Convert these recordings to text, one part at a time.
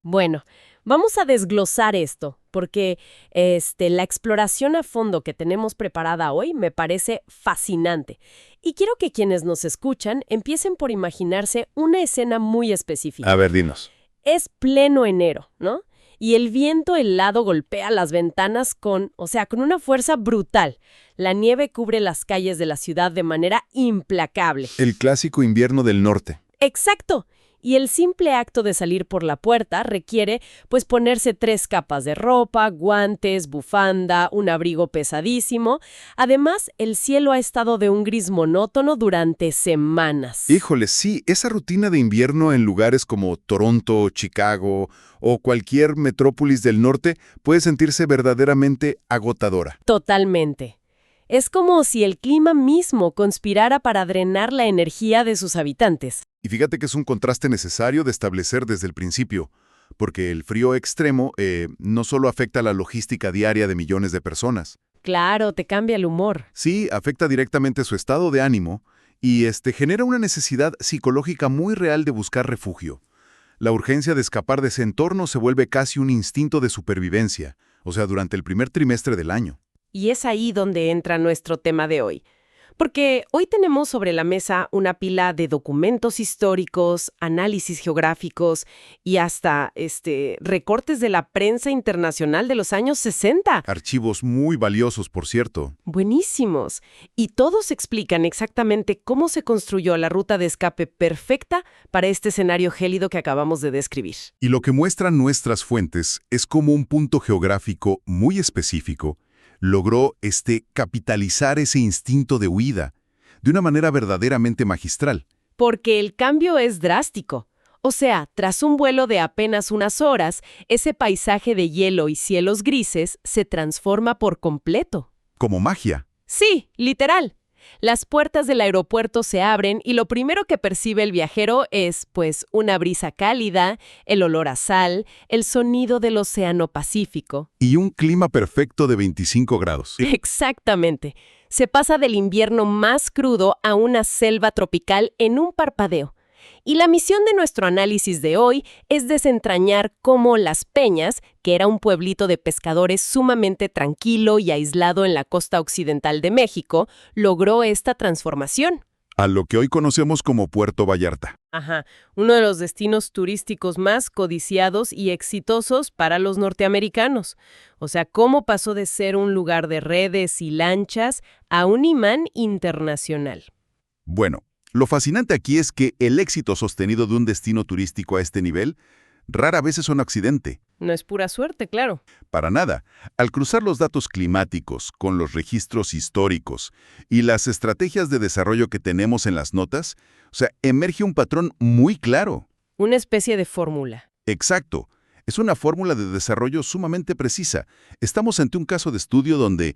Bueno, vamos a desglosar esto, porque la exploración a fondo que tenemos preparada hoy me parece fascinante. Y quiero que quienes nos escuchan empiecen por imaginarse una escena muy específica. A ver, dinos. Es pleno enero, ¿no? Y el viento helado golpea las ventanas con una fuerza brutal. La nieve cubre las calles de la ciudad de manera implacable. El clásico invierno del norte. ¡Exacto! Y el simple acto de salir por la puerta requiere, pues, ponerse 3 capas de ropa, guantes, bufanda, un abrigo pesadísimo. Además, el cielo ha estado de un gris monótono durante semanas. Híjole, sí, esa rutina de invierno en lugares como Toronto, Chicago o cualquier metrópolis del norte puede sentirse verdaderamente agotadora. Totalmente. Es como si el clima mismo conspirara para drenar la energía de sus habitantes. Y fíjate que es un contraste necesario de establecer desde el principio, porque el frío extremo no solo afecta la logística diaria de millones de personas. Claro, te cambia el humor. Sí, afecta directamente su estado de ánimo y genera una necesidad psicológica muy real de buscar refugio. La urgencia de escapar de ese entorno se vuelve casi un instinto de supervivencia, durante el primer trimestre del año. Y es ahí donde entra nuestro tema de hoy. Porque hoy tenemos sobre la mesa una pila de documentos históricos, análisis geográficos y hasta recortes de la prensa internacional de los años 60. Archivos muy valiosos, por cierto. Buenísimos. Y todos explican exactamente cómo se construyó la ruta de escape perfecta para este escenario gélido que acabamos de describir. Y lo que muestran nuestras fuentes es cómo un punto geográfico muy específico logró capitalizar ese instinto de huida de una manera verdaderamente magistral. Porque el cambio es drástico. O sea, tras un vuelo de apenas unas horas, ese paisaje de hielo y cielos grises se transforma por completo. Como magia. Sí, literal. Las puertas del aeropuerto se abren y lo primero que percibe el viajero es, pues, una brisa cálida, el olor a sal, el sonido del océano Pacífico. Y un clima perfecto de 25 grados. Exactamente. Se pasa del invierno más crudo a una selva tropical en un parpadeo. Y la misión de nuestro análisis de hoy es desentrañar cómo Las Peñas, que era un pueblito de pescadores sumamente tranquilo y aislado en la costa occidental de México, logró esta transformación. A lo que hoy conocemos como Puerto Vallarta. Ajá, uno de los destinos turísticos más codiciados y exitosos para los norteamericanos. O sea, cómo pasó de ser un lugar de redes y lanchas a un imán internacional. Bueno, lo fascinante aquí es que el éxito sostenido de un destino turístico a este nivel rara vez es un accidente. No es pura suerte, claro. Para nada. Al cruzar los datos climáticos con los registros históricos y las estrategias de desarrollo que tenemos en las notas, emerge un patrón muy claro. Una especie de fórmula. Exacto. Es una fórmula de desarrollo sumamente precisa. Estamos ante un caso de estudio donde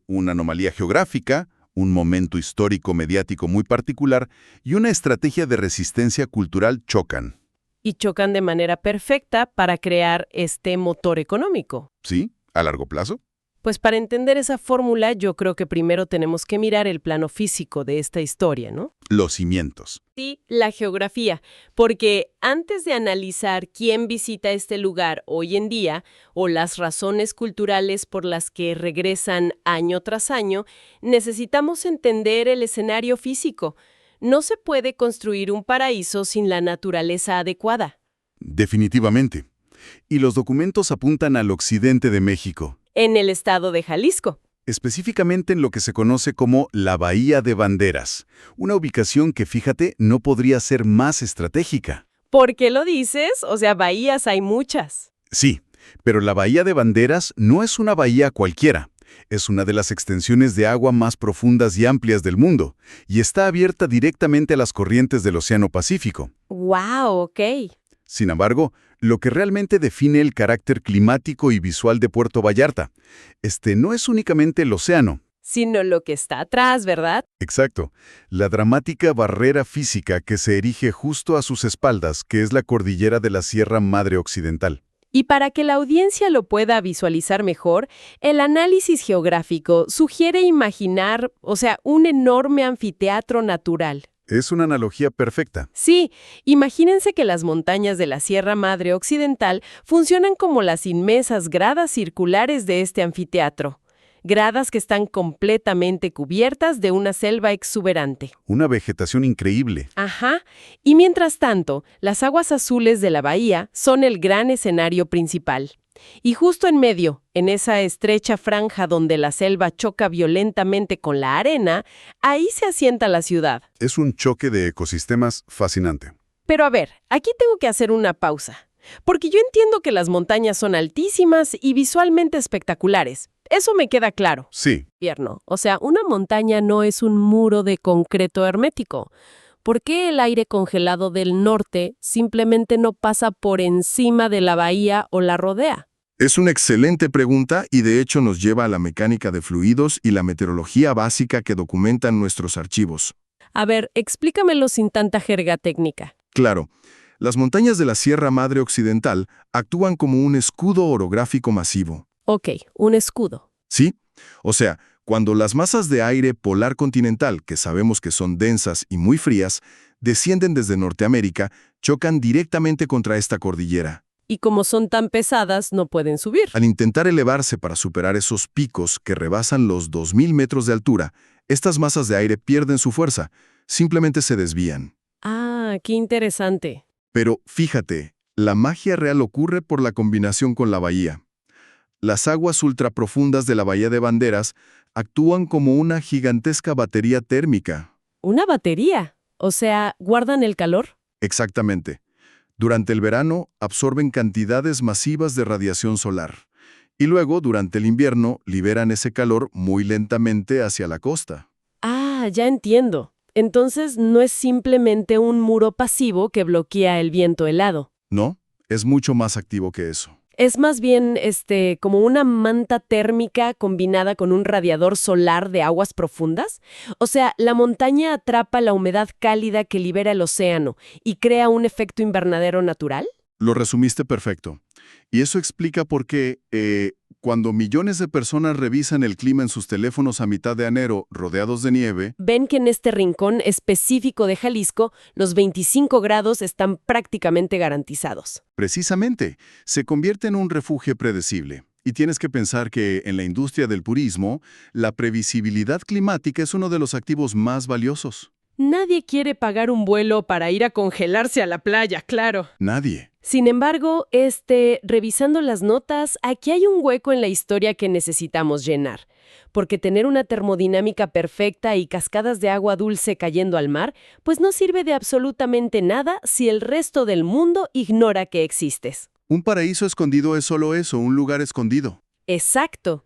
una anomalía geográfica, un momento histórico mediático muy particular y una estrategia de resistencia cultural chocan. Y chocan de manera perfecta para crear este motor económico. ¿Sí? ¿A largo plazo? Pues para entender esa fórmula, yo creo que primero tenemos que mirar el plano físico de esta historia, ¿no? Los cimientos. Sí, la geografía, porque antes de analizar quién visita este lugar hoy en día o las razones culturales por las que regresan año tras año, necesitamos entender el escenario físico. No se puede construir un paraíso sin la naturaleza adecuada. Definitivamente. Y los documentos apuntan al occidente de México. En el estado de Jalisco. Específicamente en lo que se conoce como la Bahía de Banderas, una ubicación que, fíjate, no podría ser más estratégica. ¿Por qué lo dices? Bahías hay muchas. Sí, pero la Bahía de Banderas no es una bahía cualquiera. Es una de las extensiones de agua más profundas y amplias del mundo, y está abierta directamente a las corrientes del Océano Pacífico. ¡Wow! Ok. Sin embargo, lo que realmente define el carácter climático y visual de Puerto Vallarta, no es únicamente el océano. Sino lo que está atrás, ¿verdad? Exacto. La dramática barrera física que se erige justo a sus espaldas, que es la cordillera de la Sierra Madre Occidental. Y para que la audiencia lo pueda visualizar mejor, el análisis geográfico sugiere imaginar, un enorme anfiteatro natural. Es una analogía perfecta. Sí, imagínense que las montañas de la Sierra Madre Occidental funcionan como las inmensas gradas circulares de este anfiteatro. Gradas que están completamente cubiertas de una selva exuberante. Una vegetación increíble. Ajá. Y mientras tanto, las aguas azules de la bahía son el gran escenario principal. Y justo en medio, en esa estrecha franja donde la selva choca violentamente con la arena, ahí se asienta la ciudad. Es un choque de ecosistemas fascinante. Pero a ver, aquí tengo que hacer una pausa. Porque yo entiendo que las montañas son altísimas y visualmente espectaculares. Eso me queda claro. Sí, Invierno. O sea, una montaña no es un muro de concreto hermético. ¿Por qué el aire congelado del norte simplemente no pasa por encima de la bahía o la rodea? Es una excelente pregunta y de hecho nos lleva a la mecánica de fluidos y la meteorología básica que documentan nuestros archivos. A ver, explícamelo sin tanta jerga técnica. Claro, las montañas de la Sierra Madre Occidental actúan como un escudo orográfico masivo. Ok, un escudo. ¿Sí? O sea, cuando las masas de aire polar continental, que sabemos que son densas y muy frías, descienden desde Norteamérica, chocan directamente contra esta cordillera. Y como son tan pesadas, no pueden subir. Al intentar elevarse para superar esos picos que rebasan los 2000 metros de altura, estas masas de aire pierden su fuerza, simplemente se desvían. Ah, qué interesante. Pero fíjate, la magia real ocurre por la combinación con la bahía. Las aguas ultraprofundas de la Bahía de Banderas actúan como una gigantesca batería térmica. ¿Una batería? O sea, ¿guardan el calor? Exactamente. Durante el verano absorben cantidades masivas de radiación solar. Y luego, durante el invierno, liberan ese calor muy lentamente hacia la costa. Ah, ya entiendo. Entonces no es simplemente un muro pasivo que bloquea el viento helado. ¿No? Es mucho más activo que eso. Es más bien, como una manta térmica combinada con un radiador solar de aguas profundas. O sea, la montaña atrapa la humedad cálida que libera el océano y crea un efecto invernadero natural. Lo resumiste perfecto. Y eso explica por qué, cuando millones de personas revisan el clima en sus teléfonos a mitad de enero, rodeados de nieve, Ven que en este rincón específico de Jalisco, los 25 grados están prácticamente garantizados. precisamente, se convierte en un refugio predecible. Y tienes que pensar que en la industria del turismo, la previsibilidad climática es uno de los activos más valiosos. Nadie quiere pagar un vuelo para ir a congelarse a la playa, claro. Nadie. Sin embargo, revisando las notas, aquí hay un hueco en la historia que necesitamos llenar. Porque tener una termodinámica perfecta y cascadas de agua dulce cayendo al mar, pues no sirve de absolutamente nada si el resto del mundo ignora que existes. Un paraíso escondido es solo eso, un lugar escondido. Exacto.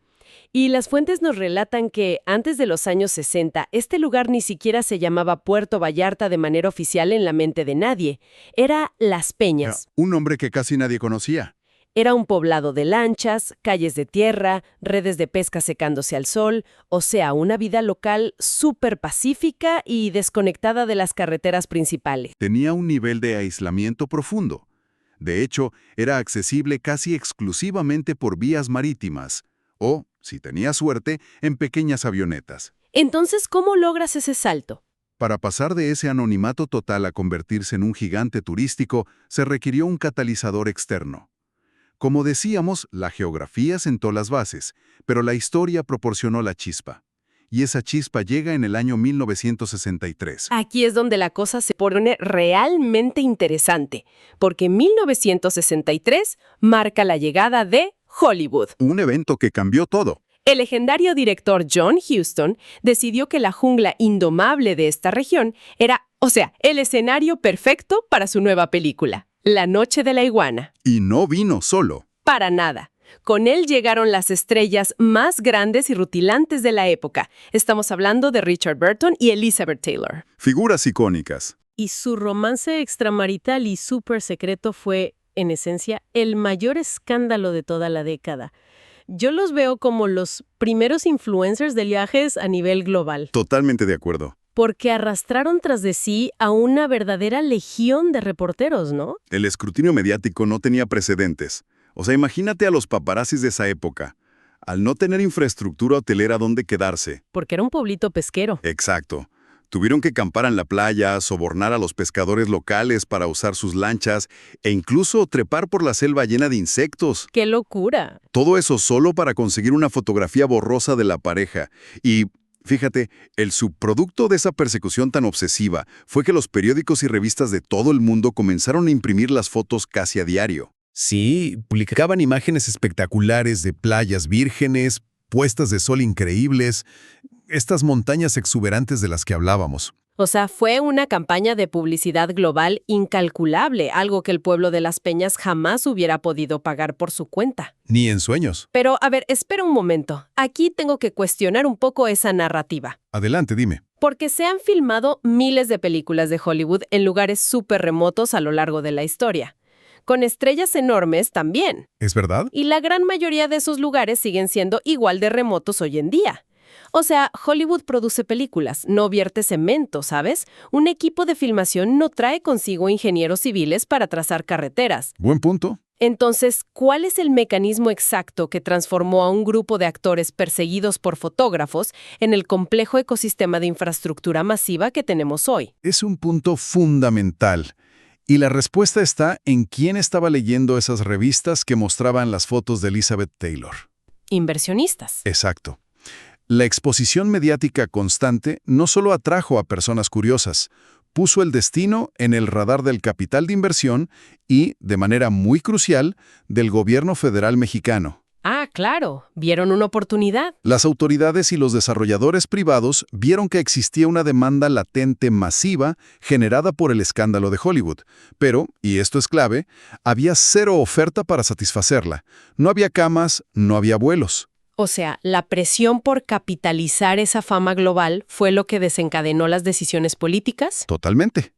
Y las fuentes nos relatan que, antes de los años 60, este lugar ni siquiera se llamaba Puerto Vallarta de manera oficial en la mente de nadie. Era Las Peñas. Un nombre que casi nadie conocía. Era un poblado de lanchas, calles de tierra, redes de pesca secándose al sol, o sea, una vida local súper pacífica y desconectada de las carreteras principales. tenía un nivel de aislamiento profundo. De hecho, era accesible casi exclusivamente por vías marítimas o, si tenía suerte, en pequeñas avionetas. Entonces, ¿cómo logras ese salto? Para pasar de ese anonimato total a convertirse en un gigante turístico, se requirió un catalizador externo. Como decíamos, la geografía sentó las bases, pero la historia proporcionó la chispa. Y esa chispa llega en el año 1963. Aquí es donde la cosa se pone realmente interesante, porque 1963 marca la llegada de Hollywood. Un evento que cambió todo. El legendario director John Huston decidió que la jungla indomable de esta región era, el escenario perfecto para su nueva película, La Noche de la Iguana. Y no vino solo. Para nada. Con él llegaron las estrellas más grandes y rutilantes de la época. Estamos hablando de Richard Burton y Elizabeth Taylor. Figuras icónicas. Y su romance extramarital y súper secreto fue, en esencia, el mayor escándalo de toda la década. Yo los veo como los primeros influencers de viajes a nivel global, Totalmente de acuerdo. porque arrastraron tras de sí a una verdadera legión de reporteros, ¿no? El escrutinio mediático no tenía precedentes. O sea, imagínate a los paparazzis de esa época. Al no tener infraestructura hotelera donde quedarse. Porque era un pueblito pesquero. Exacto. Tuvieron que acampar en la playa, sobornar a los pescadores locales para usar sus lanchas e incluso trepar por la selva llena de insectos. ¡Qué locura! Todo eso solo para conseguir una fotografía borrosa de la pareja. Y fíjate, el subproducto de esa persecución tan obsesiva fue que los periódicos y revistas de todo el mundo comenzaron a imprimir las fotos casi a diario. Sí, publicaban imágenes espectaculares de playas vírgenes, puestas de sol increíbles, estas montañas exuberantes de las que hablábamos. O sea, fue una campaña de publicidad global incalculable, algo que el pueblo de Las Peñas jamás hubiera podido pagar por su cuenta. Ni en sueños. Pero, a ver, espera un momento. Aquí tengo que cuestionar un poco esa narrativa. Adelante, dime. Porque se han filmado miles de películas de Hollywood en lugares súper remotos a lo largo de la historia. Con estrellas enormes también. ¿Es verdad? Y la gran mayoría de esos lugares siguen siendo igual de remotos hoy en día. O sea, Hollywood produce películas, no vierte cemento, ¿sabes? Un equipo de filmación no trae consigo ingenieros civiles para trazar carreteras. Buen punto. Entonces, ¿cuál es el mecanismo exacto que transformó a un grupo de actores perseguidos por fotógrafos en el complejo ecosistema de infraestructura masiva que tenemos hoy? Es un punto fundamental. Y la respuesta está en quién estaba leyendo esas revistas que mostraban las fotos de Elizabeth Taylor. Inversionistas. Exacto. La exposición mediática constante no solo atrajo a personas curiosas, puso el destino en el radar del capital de inversión y, de manera muy crucial, del gobierno federal mexicano. Ah, claro, vieron una oportunidad. Las autoridades y los desarrolladores privados vieron que existía una demanda latente masiva generada por el escándalo de Hollywood. Pero, y esto es clave, había cero oferta para satisfacerla. No había camas, no había vuelos. O sea, la presión por capitalizar esa fama global fue lo que desencadenó las decisiones políticas. Totalmente.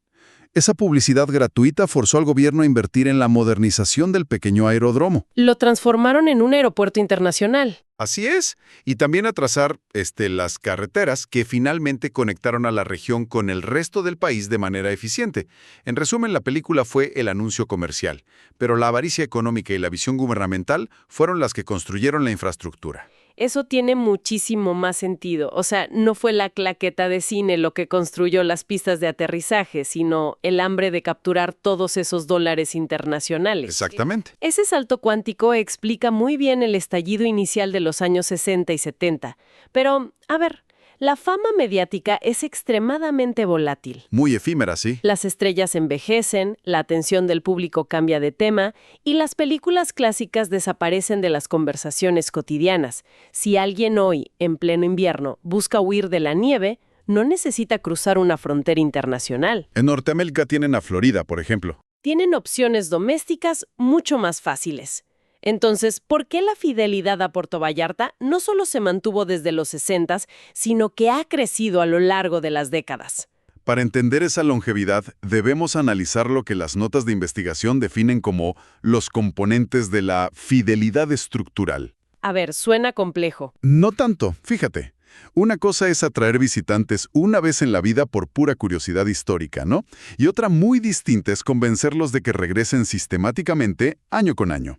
Esa publicidad gratuita forzó al gobierno a invertir en la modernización del pequeño aeródromo. Lo transformaron en un aeropuerto internacional. Así es, y también a trazar las carreteras que finalmente conectaron a la región con el resto del país de manera eficiente. En resumen, la película fue el anuncio comercial, pero la avaricia económica y la visión gubernamental fueron las que construyeron la infraestructura. Eso tiene muchísimo más sentido. O sea, no fue la claqueta de cine lo que construyó las pistas de aterrizaje, sino el hambre de capturar todos esos dólares internacionales. Exactamente. Ese salto cuántico explica muy bien el estallido inicial de los años 60 y 70. Pero, a ver, la fama mediática es extremadamente volátil. Muy efímera, sí. Las estrellas envejecen, la atención del público cambia de tema y las películas clásicas desaparecen de las conversaciones cotidianas. Si alguien hoy, en pleno invierno, busca huir de la nieve, no necesita cruzar una frontera internacional. En Norteamérica tienen a Florida, por ejemplo. Tienen opciones domésticas mucho más fáciles. Entonces, ¿por qué la fidelidad a Puerto Vallarta no solo se mantuvo desde los 60s, sino que ha crecido a lo largo de las décadas? Para entender esa longevidad, debemos analizar lo que las notas de investigación definen como los componentes de la fidelidad estructural. A ver, suena complejo. No tanto, fíjate. Una cosa es atraer visitantes una vez en la vida por pura curiosidad histórica, ¿no? Y otra muy distinta es convencerlos de que regresen sistemáticamente año con año.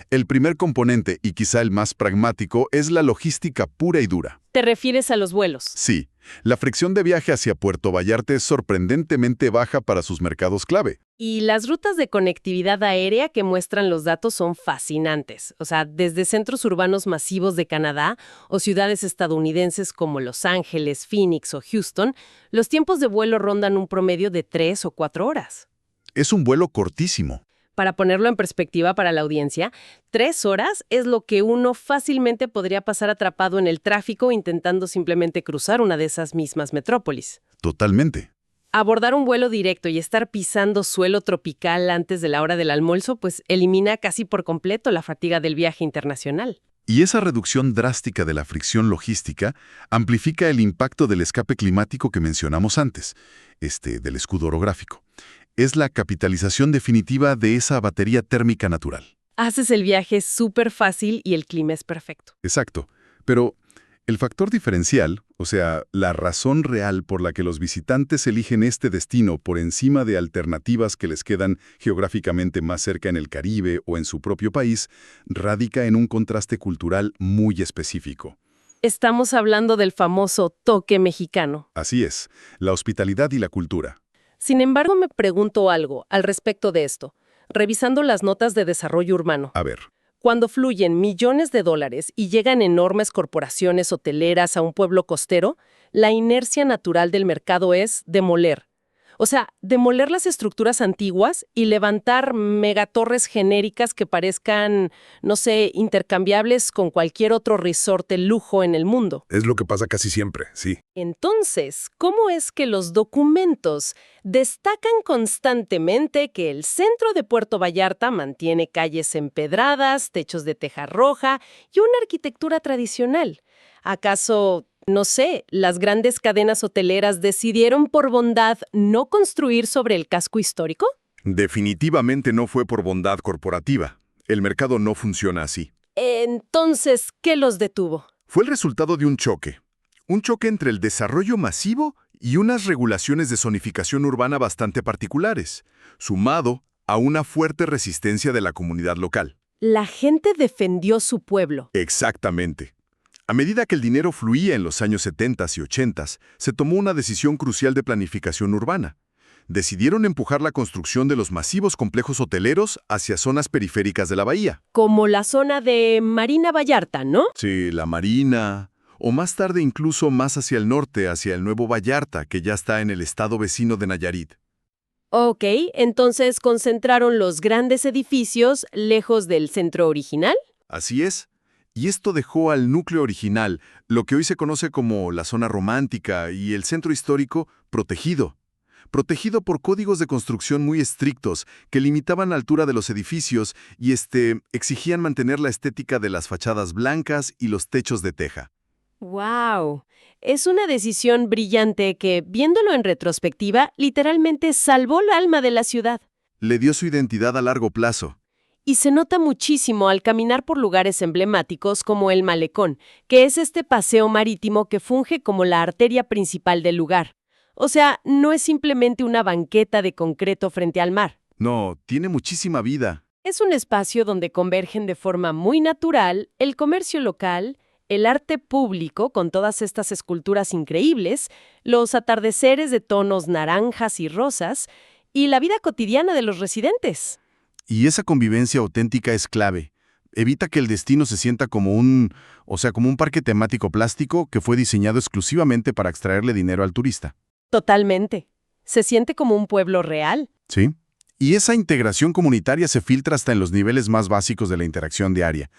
El primer componente, y quizá el más pragmático, es la logística pura y dura. ¿Te refieres a los vuelos? Sí, la fricción de viaje hacia Puerto Vallarta es sorprendentemente baja para sus mercados clave. Y las rutas de conectividad aérea que muestran los datos son fascinantes. O sea, desde centros urbanos masivos de Canadá o ciudades estadounidenses como Los Ángeles, Phoenix o Houston, los tiempos de vuelo rondan un promedio de 3 o 4 horas. Es un vuelo cortísimo. Para ponerlo en perspectiva para la audiencia, 3 horas es lo que uno fácilmente podría pasar atrapado en el tráfico intentando simplemente cruzar una de esas mismas metrópolis. Totalmente. Abordar un vuelo directo y estar pisando suelo tropical antes de la hora del almuerzo, pues elimina casi por completo la fatiga del viaje internacional. Y esa reducción drástica de la fricción logística amplifica el impacto del escape climático que mencionamos antes, del escudo orográfico. Es la capitalización definitiva de esa batería térmica natural. Haces el viaje súper fácil y el clima es perfecto. Exacto. Pero el factor diferencial, o sea, la razón real por la que los visitantes eligen este destino por encima de alternativas que les quedan geográficamente más cerca en el Caribe o en su propio país, radica en un contraste cultural muy específico. Estamos hablando del famoso toque mexicano. Así es, la hospitalidad y la cultura. Sin embargo, me pregunto algo al respecto de esto, revisando las notas de desarrollo urbano. A ver, Cuando fluyen millones de dólares y llegan enormes corporaciones hoteleras a un pueblo costero, la inercia natural del mercado es demoler. O sea, demoler las estructuras antiguas y levantar megatorres genéricas que parezcan, no sé, intercambiables con cualquier otro resort de lujo en el mundo. Es lo que pasa casi siempre, sí. Entonces, ¿cómo es que los documentos destacan constantemente que el centro de Puerto Vallarta mantiene calles empedradas, techos de teja roja y una arquitectura tradicional? ¿Acaso, no sé, las grandes cadenas hoteleras decidieron por bondad no construir sobre el casco histórico? Definitivamente no fue por bondad corporativa. El mercado no funciona así. Entonces, ¿qué los detuvo? Fue el resultado de un choque. Un choque entre el desarrollo masivo y unas regulaciones de zonificación urbana bastante particulares, sumado a una fuerte resistencia de la comunidad local. La gente defendió su pueblo. Exactamente. A medida que el dinero fluía en los años 70 y 80, se tomó una decisión crucial de planificación urbana. Decidieron empujar la construcción de los masivos complejos hoteleros hacia zonas periféricas de la bahía. Como la zona de Marina Vallarta, ¿no? Sí, la Marina, o más tarde incluso más hacia el norte, hacia el Nuevo Vallarta, que ya está en el estado vecino de Nayarit. Ok, entonces concentraron los grandes edificios lejos del centro original. Así es. Y esto dejó al núcleo original, lo que hoy se conoce como la zona romántica y el centro histórico, protegido. Protegido por códigos de construcción muy estrictos que limitaban la altura de los edificios y exigían mantener la estética de las fachadas blancas y los techos de teja. ¡Wow! Es una decisión brillante que, viéndolo en retrospectiva, literalmente salvó el alma de la ciudad. Le dio su identidad a largo plazo. Y se nota muchísimo al caminar por lugares emblemáticos como el Malecón, que es este paseo marítimo que funge como la arteria principal del lugar. O sea, no es simplemente una banqueta de concreto frente al mar. No, tiene muchísima vida. Es un espacio donde convergen de forma muy natural el comercio local, el arte público con todas estas esculturas increíbles, los atardeceres de tonos naranjas y rosas, y la vida cotidiana de los residentes. Y esa convivencia auténtica es clave. Evita que el destino se sienta como como un parque temático plástico que fue diseñado exclusivamente para extraerle dinero al turista. Totalmente. Se siente como un pueblo real. ¿Sí? Y esa integración comunitaria se filtra hasta en los niveles más básicos de la interacción diaria,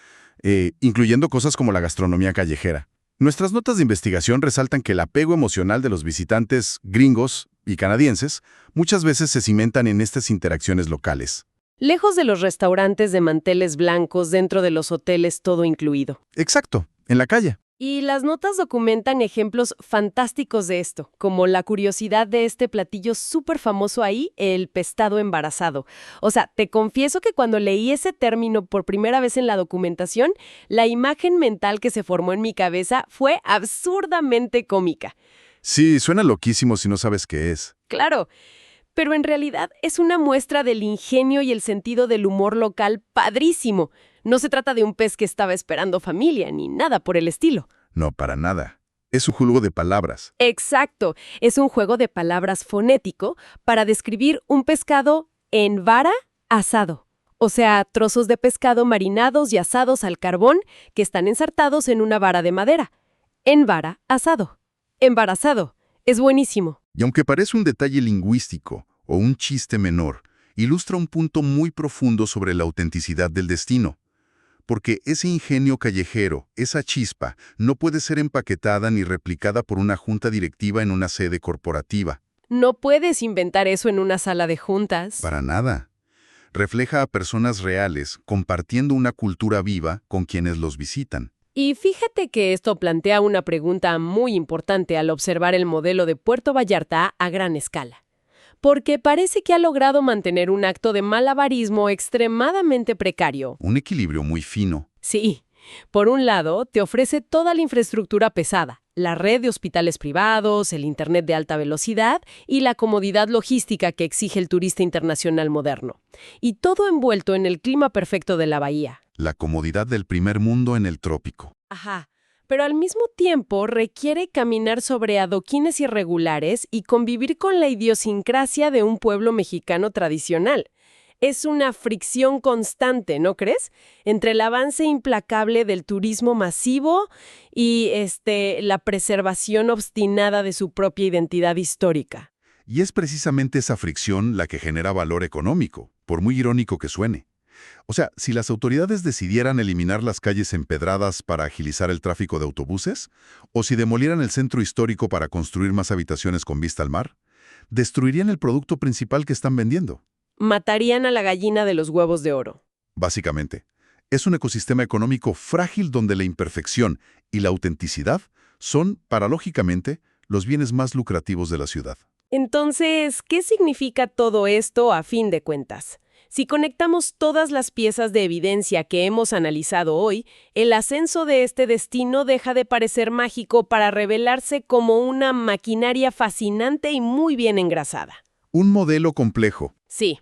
incluyendo cosas como la gastronomía callejera. Nuestras notas de investigación resaltan que el apego emocional de los visitantes gringos y canadienses muchas veces se cimentan en estas interacciones locales. Lejos de los restaurantes de manteles blancos dentro de los hoteles todo incluido. Exacto, en la calle. Y las notas documentan ejemplos fantásticos de esto, como la curiosidad de este platillo súper famoso ahí, el pescado embarazado. O sea, te confieso que cuando leí ese término por primera vez en la documentación, la imagen mental que se formó en mi cabeza fue absurdamente cómica. Sí, suena loquísimo si no sabes qué es. Claro, pero en realidad es una muestra del ingenio y el sentido del humor local padrísimo. No se trata de un pez que estaba esperando familia, ni nada por el estilo. No, para nada. Es un juego de palabras. Exacto, es un juego de palabras fonético para describir un pescado en vara asado. O sea, trozos de pescado marinados y asados al carbón que están ensartados en una vara de madera. En vara asado. Embarazado. Es buenísimo. Y aunque parece un detalle lingüístico o un chiste menor, ilustra un punto muy profundo sobre la autenticidad del destino. Porque ese ingenio callejero, esa chispa, no puede ser empaquetada ni replicada por una junta directiva en una sede corporativa. No puedes inventar eso en una sala de juntas. Para nada. Refleja a personas reales compartiendo una cultura viva con quienes los visitan. Y fíjate que esto plantea una pregunta muy importante al observar el modelo de Puerto Vallarta a gran escala. Porque parece que ha logrado mantener un acto de malabarismo extremadamente precario. Un equilibrio muy fino. Sí. Por un lado, te ofrece toda la infraestructura pesada, la red de hospitales privados, el Internet de alta velocidad y la comodidad logística que exige el turista internacional moderno. Y todo envuelto en el clima perfecto de la bahía. La comodidad del primer mundo en el trópico. Ajá. pero al mismo tiempo requiere caminar sobre adoquines irregulares y convivir con la idiosincrasia de un pueblo mexicano tradicional. Es una fricción constante, ¿no crees? Entre el avance implacable del turismo masivo y la preservación obstinada de su propia identidad histórica. Y es precisamente esa fricción la que genera valor económico, por muy irónico que suene. O sea, si las autoridades decidieran eliminar las calles empedradas para agilizar el tráfico de autobuses, o si demolieran el centro histórico para construir más habitaciones con vista al mar, destruirían el producto principal que están vendiendo. Matarían a la gallina de los huevos de oro. Básicamente, es un ecosistema económico frágil donde la imperfección y la autenticidad son, paradójicamente, los bienes más lucrativos de la ciudad. Entonces, ¿qué significa todo esto a fin de cuentas? Si conectamos todas las piezas de evidencia que hemos analizado hoy, el ascenso de este destino deja de parecer mágico para revelarse como una maquinaria fascinante y muy bien engrasada. Un modelo complejo. Sí.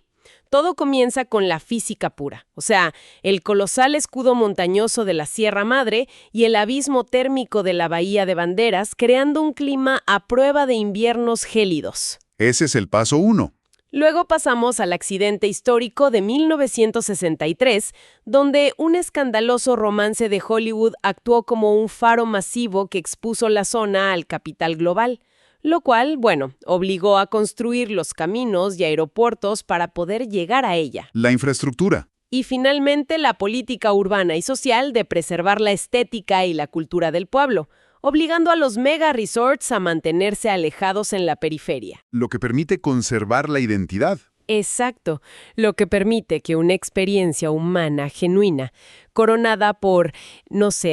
Todo comienza con la física pura, o sea, el colosal escudo montañoso de la Sierra Madre y el abismo térmico de la Bahía de Banderas, creando un clima a prueba de inviernos gélidos. Ese es el paso 1. Luego pasamos al accidente histórico de 1963, donde un escandaloso romance de Hollywood actuó como un faro masivo que expuso la zona al capital global. Lo cual, obligó a construir los caminos y aeropuertos para poder llegar a ella. La infraestructura. Y finalmente la política urbana y social de preservar la estética y la cultura del pueblo, obligando a los mega resorts a mantenerse alejados en la periferia. Lo que permite conservar la identidad. Exacto, lo que permite que una experiencia humana genuina, coronada por,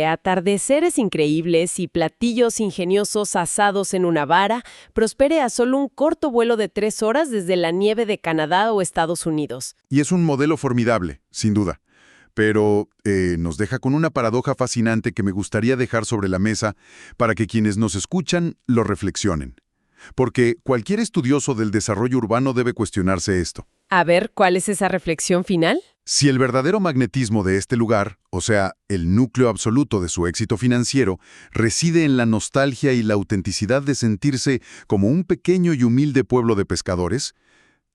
atardeceres increíbles y platillos ingeniosos asados en una vara, prospere a solo un corto vuelo de 3 horas desde la nieve de Canadá o Estados Unidos. Y es un modelo formidable, sin duda. Pero nos deja con una paradoja fascinante que me gustaría dejar sobre la mesa para que quienes nos escuchan lo reflexionen. Porque cualquier estudioso del desarrollo urbano debe cuestionarse esto. A ver, ¿cuál es esa reflexión final? Si el verdadero magnetismo de este lugar, o sea, el núcleo absoluto de su éxito financiero, reside en la nostalgia y la autenticidad de sentirse como un pequeño y humilde pueblo de pescadores,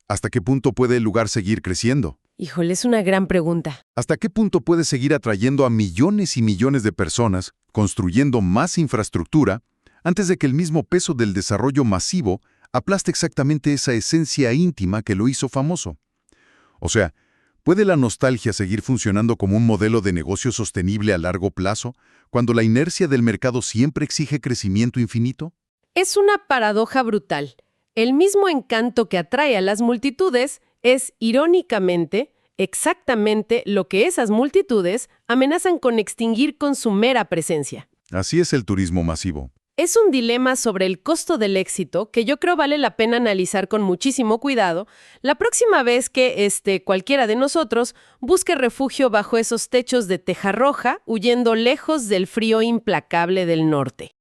¿hasta qué punto puede el lugar seguir creciendo? Híjole, es una gran pregunta. ¿Hasta qué punto puede seguir atrayendo a millones y millones de personas, construyendo más infraestructura, antes de que el mismo peso del desarrollo masivo aplaste exactamente esa esencia íntima que lo hizo famoso? O sea, ¿puede la nostalgia seguir funcionando como un modelo de negocio sostenible a largo plazo, cuando la inercia del mercado siempre exige crecimiento infinito? Es una paradoja brutal. El mismo encanto que atrae a las multitudes es, irónicamente, exactamente lo que esas multitudes amenazan con extinguir con su mera presencia. Así es el turismo masivo. Es un dilema sobre el costo del éxito que yo creo vale la pena analizar con muchísimo cuidado la próxima vez que cualquiera de nosotros busque refugio bajo esos techos de teja roja, huyendo lejos del frío implacable del norte.